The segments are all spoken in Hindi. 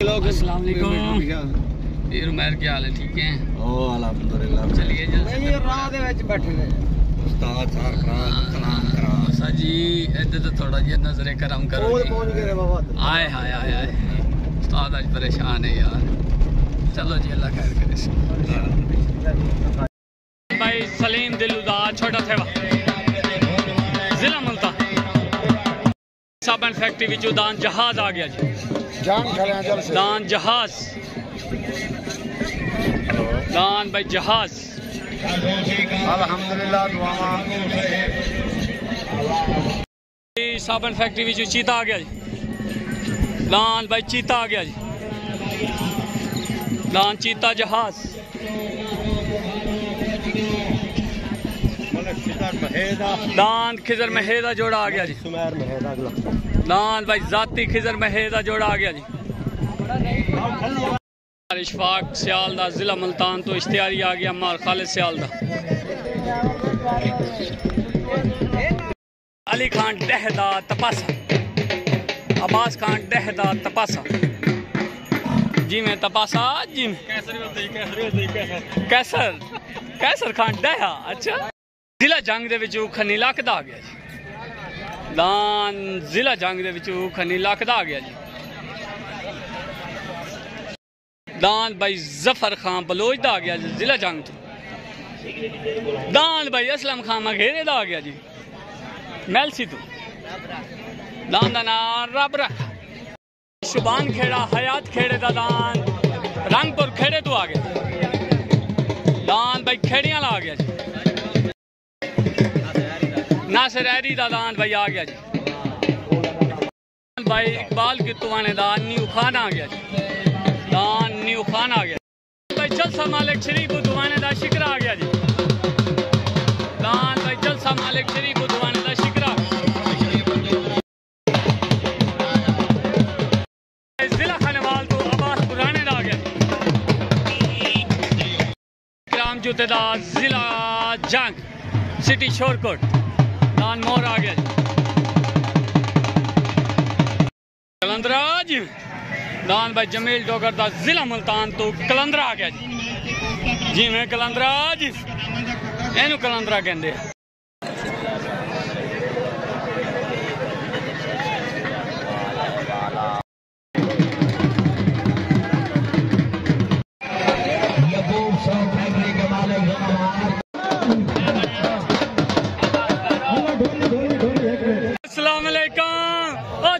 अस्सलाम वालेकुम। ये रुमैर क्या हाल है? ठीक है? ओ अल्हम्दुलिल्लाह। चलिए जल्दी ये राह दे विच बैठे ने उस्ताद सार कलाम करा सा जी इधर तो थोड़ा जी नजरे करम करो। पहुंच गए बाबा। आए हाय हाय हाय उस्ताद आज परेशान है यार। चलो जी अल्लाह खैर करे। भाई सलीम दिलुदा छोटा थेवा जिला मुल्तान साबन फैक्ट्री विच दान जहाज आ गया जी। जान खड़े जल से दान जहाज दान भाई जहाज अल्हम्दुलिल्लाह दुआवा साबन फैक्ट्री विच चीता आ गया जी। दान भाई चीता आ गया जी। दान चीता जहाज दान खिजर महेदा जोड़ा आ गया जी। दान भाई जाती खिजर महेदा जोड़ा आ गया जी। इशफाक सियाल दा जिला मुल्तान तो इश्तियारी आ गया मार खालिद सियाल दा। अली खान डहदा तपासा अब्बास खान डहदा तपासा जी में तपासा जी में कैसर कैसर खान डहा। अच्छा जिला जंग दे विच खनी लखदा आ गया जी। दान जिला जंग दे विच खनी लखदा आ गया जी। दान भाई जफर खान बलोच दा आ गया जी जिला जंग तो। दान भाई असलम खान मघेरे दा आ गया जी मैलसी तो। दान दा नाम रब रख शुबान खेड़ा हयात खेड़े दा दान रंगपुर खेड़े तो आ गया। दान भाई खेड़ियां ला आ गया जी। नासिर ऐरी दा दान भाई आ गया जी। भाई इकबाल की तुवाने दान न्यू खान आ गया जी। दान न्यू खान आ गया भाई। जलसा मालिक शरीफ दुआने दा शिकरा आ गया जी। दान भाई जलसा मालिक शरीफ दुआने दा शिकरा जिला खानेवाल तो अब्बास पुराने दा आ गया जी। कराम जुतेदा जिला जंग सिटी शोरकोट दान मोर आ गया जी। कलंदराज दान भाई जमील डोगर दा जिला मुल्तान तो कलंदरा आ गया जी। जी मैं कलंदराज एनू कलंदरा कहते हैं।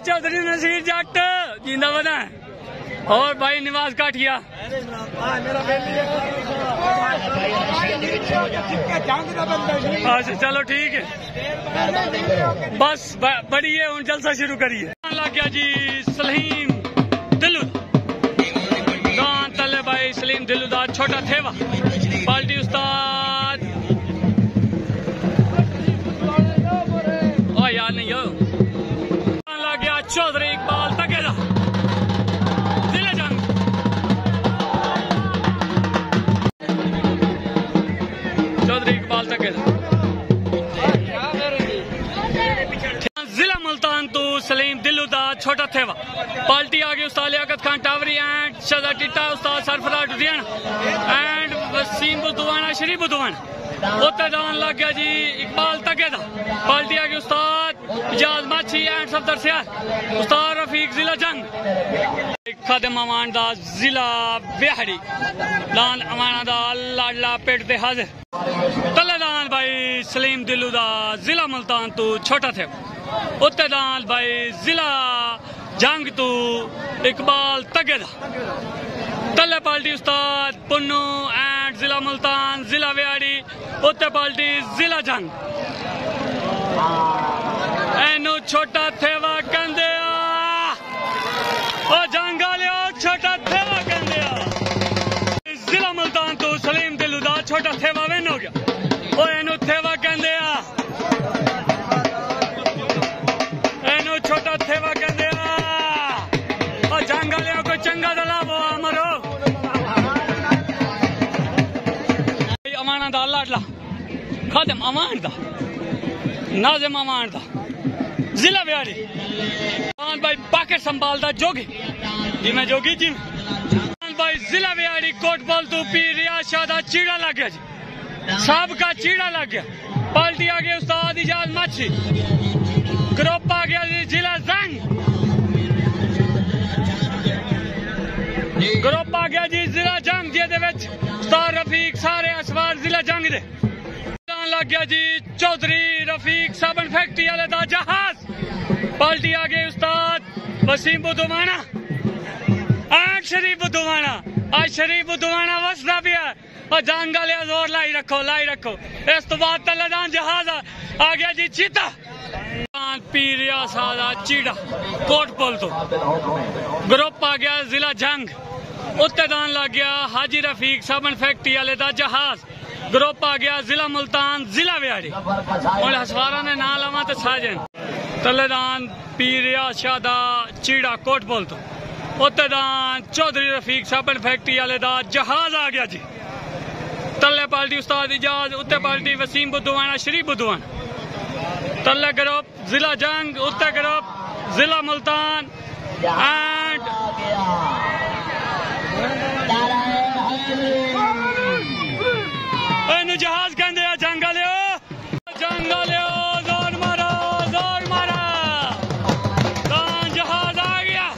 चौधरी नसीर जट जिंदा बना और भाई निवाज काठिया। अच्छा चलो ठीक है बस बड़ी है हूँ जलसा शुरू करिए। लग गया जी सलीम दिलू दान तले भाई सलीम दिलू दा छोटा थेवा पार्टी उस्ताद ओ यार नहीं हो चौधरी इकबाल तकेदा जिला जंग चौधरी इकबाल तकेदा जिला मुल्तान तो सलीम दिलू दा छोटा थेवा पार्टी आ गई उस्ताद Liaquat Khan Tawari and Shahzad Titta Ustad Sarfaraz उदियन and Wasim बुदवाना शरीफ बुदवाना उत्ते दान लग गया जी इकबाल तकेदा पार्टी आ गई उस्ताद इजाज माछी एंड सफदर सियार उस्ताद रफीक जिला जंग खादिम अमान दा जिला बिहाड़ी दान अमाना दा लाडला पेट दे हाजिर तले दान भाई सलीम दिलू दा जिला मुल्तान तो छोटा थे उत्ते दान भाई जिला जंग तो इकबाल तकेदा तले पार्टी उस्ताद पुन्नू एंड जिला मुल्तान जिला बिहाड़ी उत्ते पार्टी जिला जंग एनू छोटा थेवा कहंदे आ ओ जंग वालियो छोटा थेवा कहंदे आ। जिला मुल्तान तो सलीम दिलू दा छोटा थेवा विन हो गया ओ एनू थेवा कहंदे आ एनू छोटा थेवा कहंदे आ। ओ जंग वालियो कोई चंगा दला वो मरो अमाना दा लाडला खादिम अमान दा नाजिम अमान दा जिला बिहाड़ी भाई पाके संभालदा जोगी जी मैं जोगी जी भाई जिला विहाड़ी कोटबल तू पी रियाज शाह दा चीड़ा लग गया जी, सबका चीड़ा लग गया। पार्टी आ गया उस्ताद इजाज माछी, ग्रुप आ गया जी जिला जंग, ग्रुप आ गया जी जिला जंग जिहदे विच उस्ताद रफीक सारे असवार जिला जंग दे लग गया जी चौधरी रफीक साबन फैक्ट्री वाले दा जहाज। पार्टी आ गई उस्ताद वसीम बुधवाना एंड शरीफ बुधवाना। आज शरीफ बुधवाना वसदा भी है और जंग वाले जोर लाई रखो इस तो बाद तलेदान जहाज आ गया जी चीता पीरिया सादा चीड़ा कोटपुल तो ग्रुप आ गया जिला जंग, उत्तेदान लग गया हाजी रफीक साबन फैक्ट्री वाले दा जहाज। ग्रुप आ गया जिला मुल्तान जिला विहाड़ी और हसवारा ने ना लवा तो साजन तलेदान पीरिया शादा चीड़ा कोटपुल तो उत्तेदान चौधरी रफीक साबन फैक्ट्री वाले दा जहाज आ गया जी। तले पार्टी उस्ताद इजाज, उत्ते पार्टी वसीम बुधवाना शरीफ बुधवाना। तले ग्रुप जिला जंग, उत्ते ग्रुप जिला मुल्तान एंड जहाज कहते हैं जंगा लियो जोर मारो जहाज आ गया।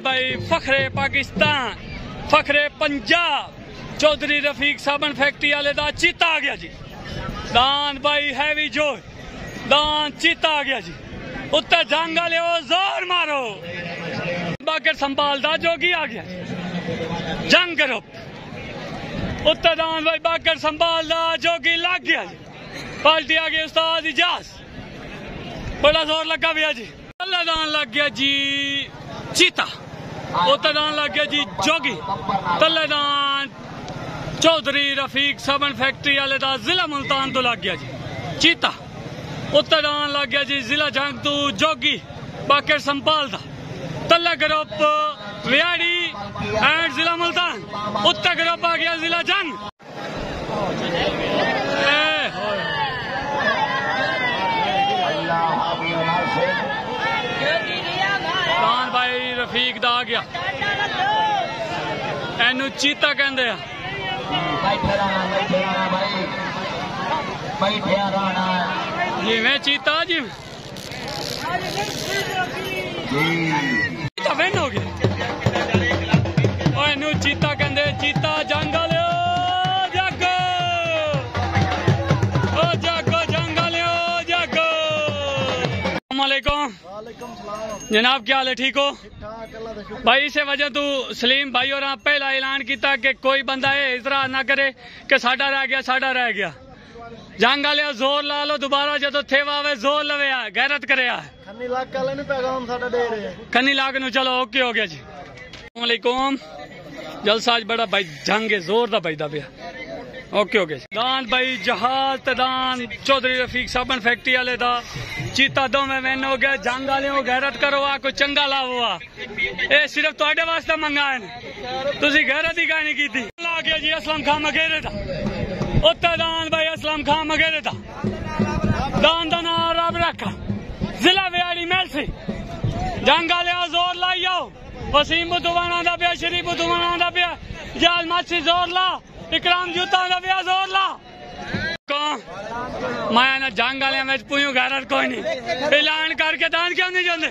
भाई फखरे पाकिस्तान फखरे पंजाब चौधरी रफीक साबन फैक्ट्री वाले दा चीता आ गया जी। दान भाई हैवी जोर दान चीता आ गया जी। उत्ते जंगा लियो जोर मारो बाकर संभालदा जोगी आ गया जंग ग्रुप। उत्ते दान भाई बाकर संभालदा जोगी लग गया जी। पार्टी आ गई उस्ताद इजाज, बड़ा जोर लगा भैया जी। तल्ले दान लग गया जी चीता, उत्ते दान लग गया जी जोगी। तल्ले दान चौधरी रफीक साबन फैक्ट्री वाले दा जिला मुल्तान तो लग गया जी चीता। उत्ते दान लग गया जी जिला जंग तू जोगी बाकर संभालदा। तल्ला ग्रुप विहाड़ी एंड जिला मुल्तान, उत्तर ग्रुप आ गया जिला जंग। दान भाई रफीक दा आ गया, एनू चीता कहंदे आ। जिवें चीता जिवें चीता विन हो गया। ओए चीता कहते चीता जंग जागो ओ जागो जंग जागो। अस्सलामुअलैकुम जनाब, क्या हाल है? ठीक हो भाई? इस वजह तू सलीम भाई और पहला ऐलान किया कि कोई बंदा ये इतराज ना करे कि साडा रह गया। जंग वाले जोर ला लो दोबारा जो थे आवे जोर लवे गैरत करे खन्नी लाग नू। चलो ओके हो गया जी। अस्सलामुअलैकुम जलसा आज बड़ा भाई जंग है जोर दा बजदा पिया। ओके हो गया जी। दान भाई जहाज तदान चौधरी रफीक साबन फैक्ट्री वाले दा चीता दोवें विन हो गया। जंग वाले गैरत करो आ कोई चंगा लावो आ, ये सिर्फ तुहाडे वास्ते मंगाए ने, तुसी गैरत ही कहानी की थी। आ गया जी असलम खां मगेरे दा, उत्ते दान भाई असलम खां मगेरे दा। दान दा नां रब रखा जिला विहाड़ी मेलसी। जंग वाले जोर लाई आओ, वसीम बुधवाना दा पिया, शरीफ बुधवाना दा पिया, जाल माछी जोर ला, इकराम जूता दा पिया जोर ला। मैं ना जंग वाले में पुयूं गैरत कोई नहीं, ऐलान करके दान क्यों नहीं जाते?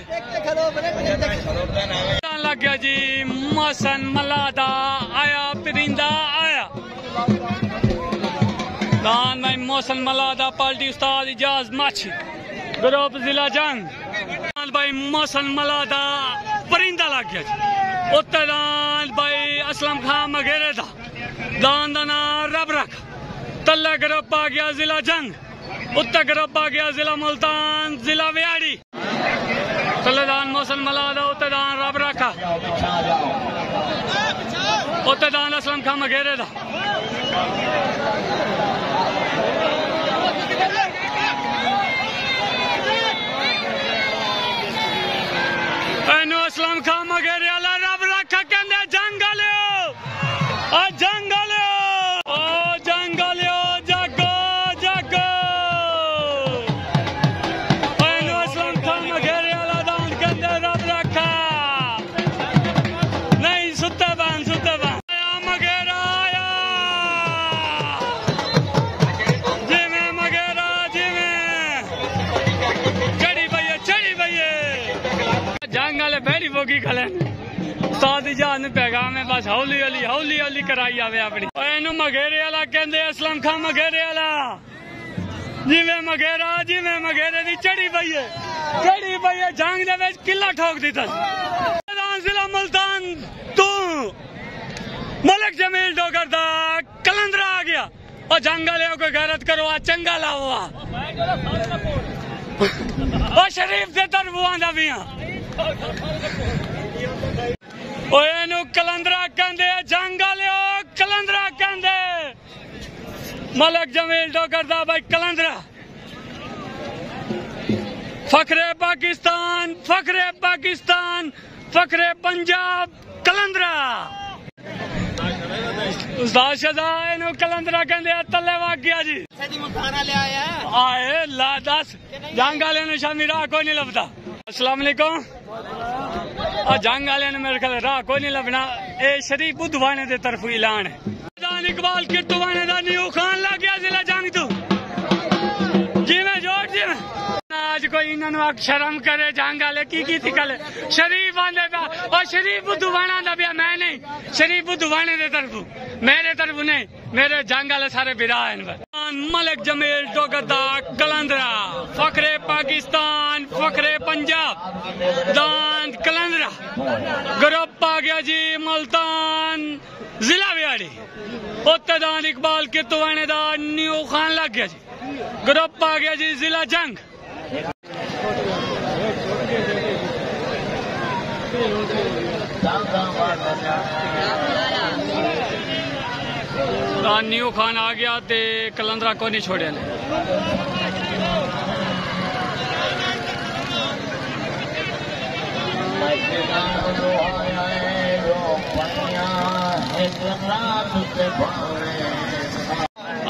लग गया जी मौसन मलादा आया परिंदा आया। दान भाई मौसन मलादा पार्टी उस्ताद इजाज माछी ग्रुप जिला जंग। भाई मौसन मलादा परिंदा लग गया जी। उत्ते दान भाई असलम खां मगेरे दा। दान दा नां रब रख। तल्ला ग्रुप आ गया जिला जंग, उत्तर ग्रुप आ गया जिला मुल्तान जिला विहाड़ी। तल्ले दान मौसन मलादा, उत्ते दान रब रखा, उत्ते दान असलम खां मगेरे दा। असलम खां मगेरे वाला रब रखा कहते जंग जंग जागो जागो। देखो की खलन उस्ताद इजाज़ ने पैगाम है बस हौली हौली कराई आवे अपनी एनू मघेरे वाला कहंदे असलम खां मघेरे वाला जिवें मघेरे दी चढ़ी पई है जंग दे विच किला ठोक दिता जिला मुल्तान तू मलिक जमील डोगर दा कलंदरा आ गया और जंग वाले को गैरत करो आ चंगा लाओ आ शरीफ दे तरफों आंदा पिया ओ एनू कलंदरा कहंदे जंग वाले कलंदरा कहंदे मलिक जमील डोगर दा भाई कलंदरा फखरे पाकिस्तान फखरे पंजाब कलंदरा उस्ताद शहजा इनू कलंदरा कहंदे तले वग गया जी आए ला दस जंग वाले ने शामी राह कोई नहीं लभदा अस्सलाम वालेकुम जंग वाले ने मेरे ख्याल राह कोई नहीं लभना ए शरीफ बुधवाने दे तरफ ऐलान है इकबाल किट्टूवाने दा न्यू खान लग गया जिला जंग तू जिवें जोड़ जिवें आज कोई इन्होंने शर्म करे जंग वाले की कल शरीफ आंदे पा और शरीफ बुधवाना दा पिया मैं नहीं शरीफ बुधवाने दे तरफू मेरे तरफू नहीं मेरे जंग वाले सारे बिरा मलिक जमील डोगर दा कलंदरा फखरे पाकिस्तान फखरे पंजाब दान कलंदरा ग्रुप आ गया जी मुल्तान जिला बिहाड़ी उत्तदान इकबाल किट्टूवाने दा न्यू खान लग गया जी ग्रुप आ गया जी जिला जंग न्यू खान आ गया ते कलंदरा को नहीं छोड़े ने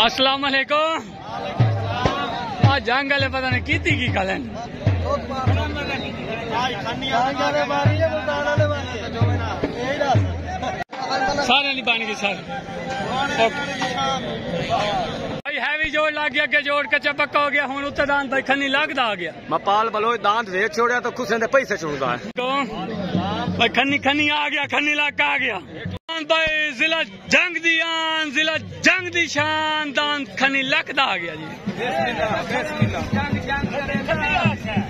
अस्सलाम वालेकुम जंग वाले पता नहीं की कलन सारे नहीं बन गए सर भाई हैवी जोड़ लग गया के जोड़ कच्चा पक्का हो गया हूं उत्ते दांत भाई खन्नी लगदा आ गया मपाल बलोच दांत दे छोड़िया तो खुश पैसे छोड़दा है भाई खन्नी आ गया खन्नी लग आ गया भाई जिला जंग दी शान दांत खन्नी लगदा आ गया जी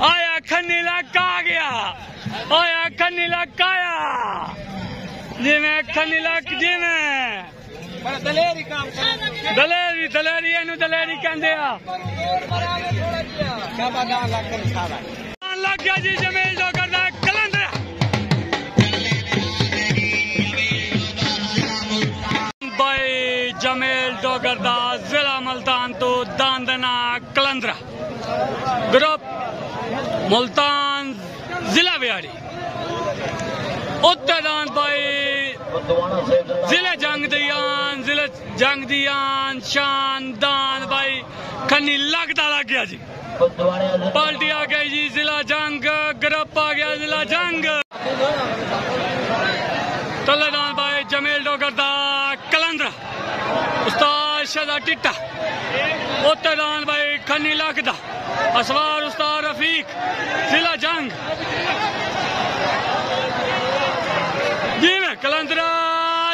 आया खन्नी लग आ गया आया खन्नी लग आया जिवें खन्नी लग जिवें दलेरी एनू दलेरी कहंदे आ लग गया जी जमील डोगर दा कलंदरा भाई जमील डोगर दा जिला मुल्तान तो दांदना कलंदरा ग्रुप मुल्तान जिला बिहाड़ी उत्तरदान भाई जिले जंग दियान शानदान भाई खन्नी लगता लग गया जी पार्टी आ गई जी जिला जंग ग्रुप आ गया जिला जंग तलेदान भाई जमील डोगर दा कलंदरा उस्ताद शहजा टिट्टा उत्तरदान भाई खन्नी लगदा असवार उस्ताद रफीक जिला जंग जी में कलंदरा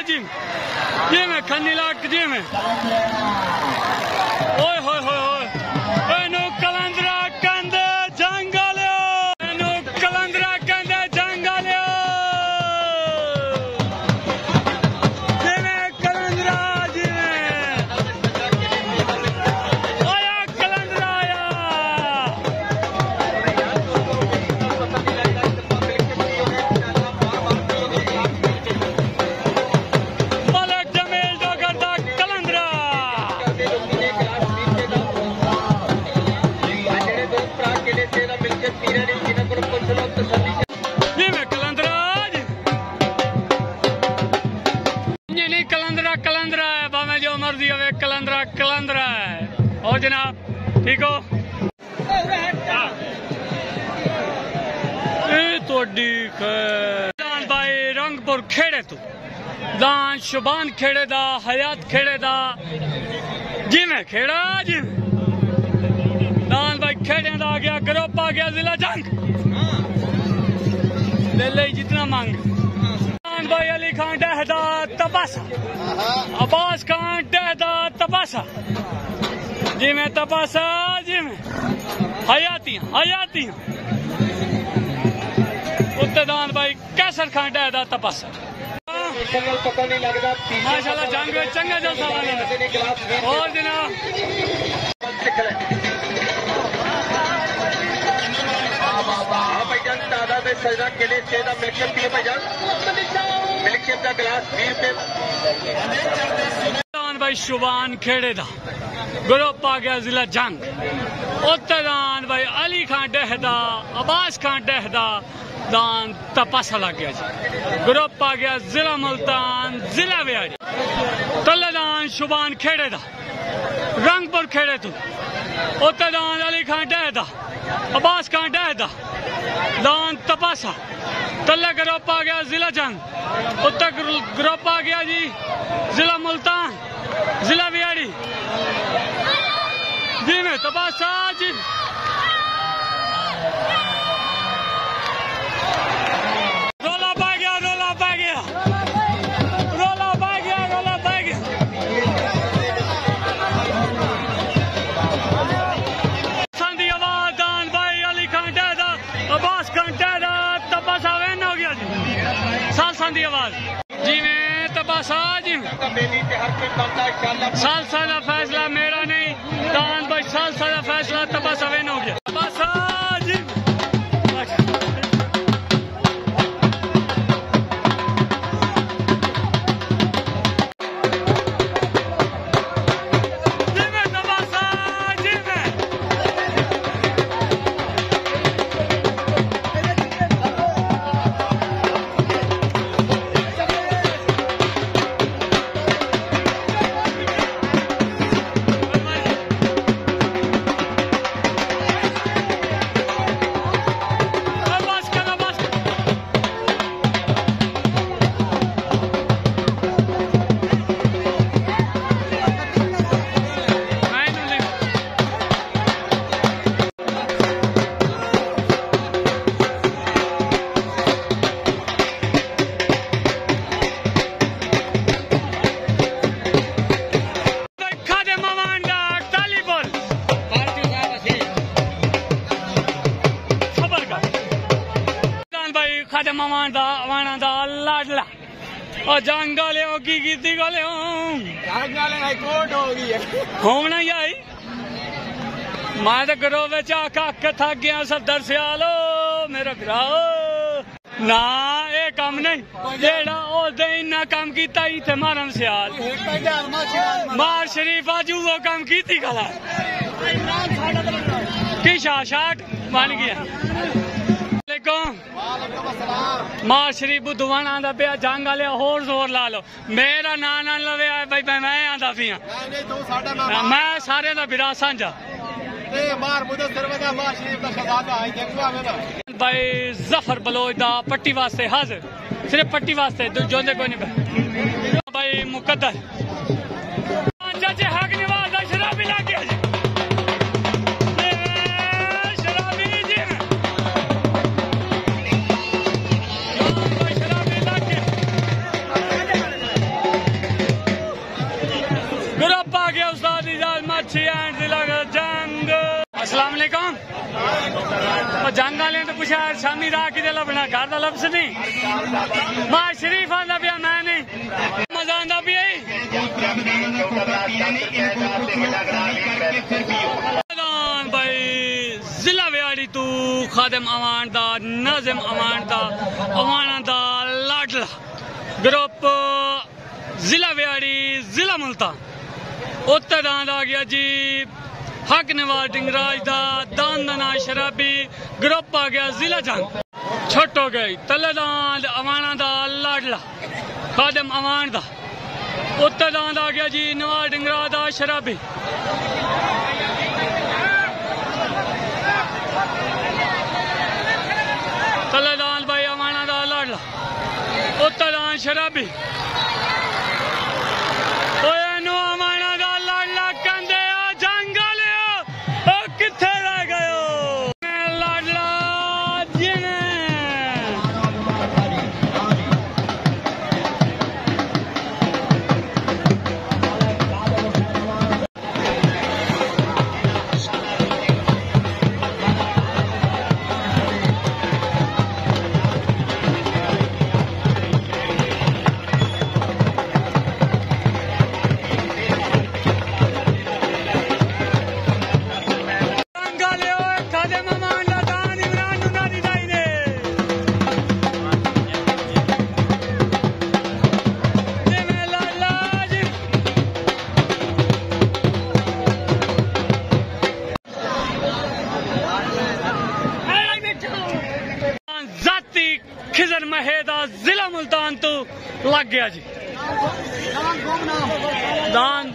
जी में खन्नी लाख जी में ओए होए होए होए एनू कलंदरा कहंदे जंग वालियो एनू कलंदरा कहंदे जंग वालियो जी में कलंदरा जी में आया कलंदरा आया कलंदरा है भावे जो मर्जी हो कलंदरा है और जनाब ठीक हो भाई रंगपुर खेड़े तू दान शुबान खेड़े दा हयात खेड़े दा जी में खेड़ा जी दान भाई खेड़े दा आ गया ग्रुप आ गया जिला जंग ले ले जितना मांग। भाई अली खान डहदा तपासा, अब्बास खान डहदा तपासा, जी में तपासा, जी में हयाती उत्तरदान भाई कैसर खान डहदा तपासा। माशाल्लाह जंग में चंगा जलसा वाले और जनाब भाईजान तादाद सजदा के लिए चेदा मिल्कियत पिए भाईजान, मिल्कियत का गिलास 20 रुपए। भाई शुबान खेड़े दा ग्रुप आ गया जिला जंग। उत्तरदान भाई अली खान डहदा, अब्बास खान डहदा दान तपासा लग गया जी। ग्रुप आ गया जिला मुल्तान, जिला व्याड़ी। तल्लेदान शुबान खेड़े दा रंगपुर खेड़े तू। उत्तरदान अली खान डहदा, अब्बास खान डहदा दान तपासा। तल्ले ग्रुप आ गया जिला जंग। उत्तर ग्रुप आ गया जी जिला मुल्तान, जिला व्याड़ी जी में तपासा जी। रोला पा गया संधी आवाज दान भाई अली खान डहदा, अब्बास खान डहदा तपासा वैन हो गया जी। साल संधी आवाज जी में तबासा जी में। साल का फैसला मेरा नहीं दान भाई, साल का फैसला तबासा वैन हो गया। तबासा जी लाडला और जंग वाले की गले होना ही आई। मैं तो घरों में आक थक गया सदर सियालो मेरा घराओ ना ये कम नहीं जेड़ा उसने इन्ना कम किया इतने मारन सियाल मार शरीफ अजू वो कम की गला की शाट बन गया। मार शरीफ बुद्धवान आंदा पे जंग वाले होर जोर ला लो मेरा ना ना लवे आए भाई मैं आंदा पी मैं सारे का बिरा सांझा भाई जफर बलोच दा पट्टी वास्ते हाजिर सिर्फ पट्टी वास्ते जोंदे कोई नहीं भाई मुकद्दर हक निवाज दा शराबी लग गया जी। अस्सलाम वालेकुम। जंग वाले तो पूछा शामी राह कि लभना घर का लफ्ज नहीं मां शरीफ आंदा पिया मैं नहीं मजा आंदा पिया भाई जिला व्याड़ी तू खादिम अवान दा नाजिम अवान दा अवाना दा लाडला ग्रुप जिला व्याड़ी जिला मुल्तान। उत्तरदान आ गया जी हक नवाज डिंगराज दा दान दना शराबी ग्रुप आ गया जिला जंग। छुट हो गई तलेदान अवाना दा लाडला खादिम अवान दा। उत्तरदान आ गया जी नवाज डिंगराज दा शराबी। तलेदान भाई अवाना दा लाडला उत्तरदान शराबी। खिजर महेदा जिला मुल्तान तो लग गया जी दान।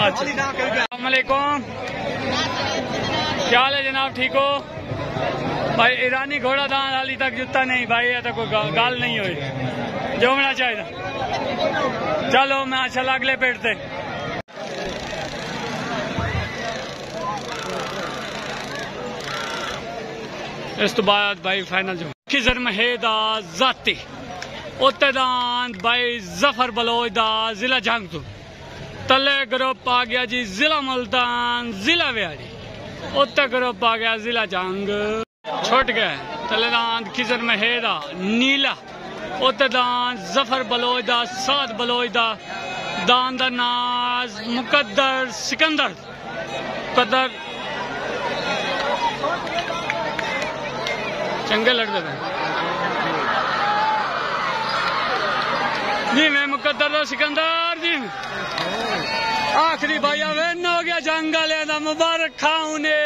अस्सलामुअलैकुम, क्या हाल है जनाब, ठीक हो भाई? ईरानी घोड़ा दान हाली तक जुता नहीं भाई, ये तो कोई गाल नहीं हुई जो होना चाहिए। चलो मैं अच्छा अगले पेड़ से इस तो बाद भाई फाइनल जो खिजर महेदा जाती उत्तेदान भाई जफर बलोच दा जिला जंग तो तले ग्रुप आ गया जी जिला मुल्तान जिला व्याड़ी, उत्ते ग्रुप आ गया जिला जंग छुट गए तलेदान खिजर महेदा नीला उत्तेदान जफर बलोच दा साद बलोच दा दान दा नाज मुकद्दर सिकंदर कदर चंगे लड़ते थे जी। मैं मुकद्दर सिकंदर जी आखिरी भाई वेन हो गया जंग वाले दा मुबारक खाऊं ने।